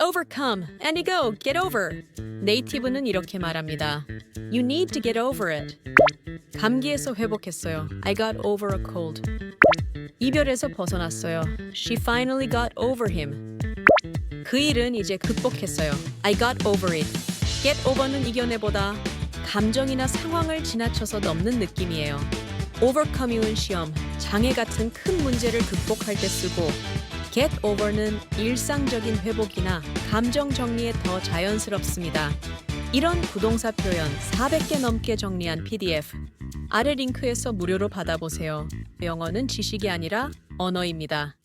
overcome, and go, get over. 네이티브는 이렇게 말합니다. You need to get over it. 감기에서 회복했어요. I got over a cold. 이별에서 벗어났어요. She finally got over him. 그 일은 이제 극복했어요. I got over it. get over는 이겨내보다 감정이나 상황을 지나쳐서 넘는 느낌이에요. overcome은 시험, 장애 같은 큰 문제를 극복할 때 쓰고 get over는 일상적인 회복이나 감정 정리에 더 자연스럽습니다. 이런 부동사 표현 400개 넘게 정리한 PDF 아래 링크에서 무료로 받아보세요. 영어는 지식이 아니라 언어입니다.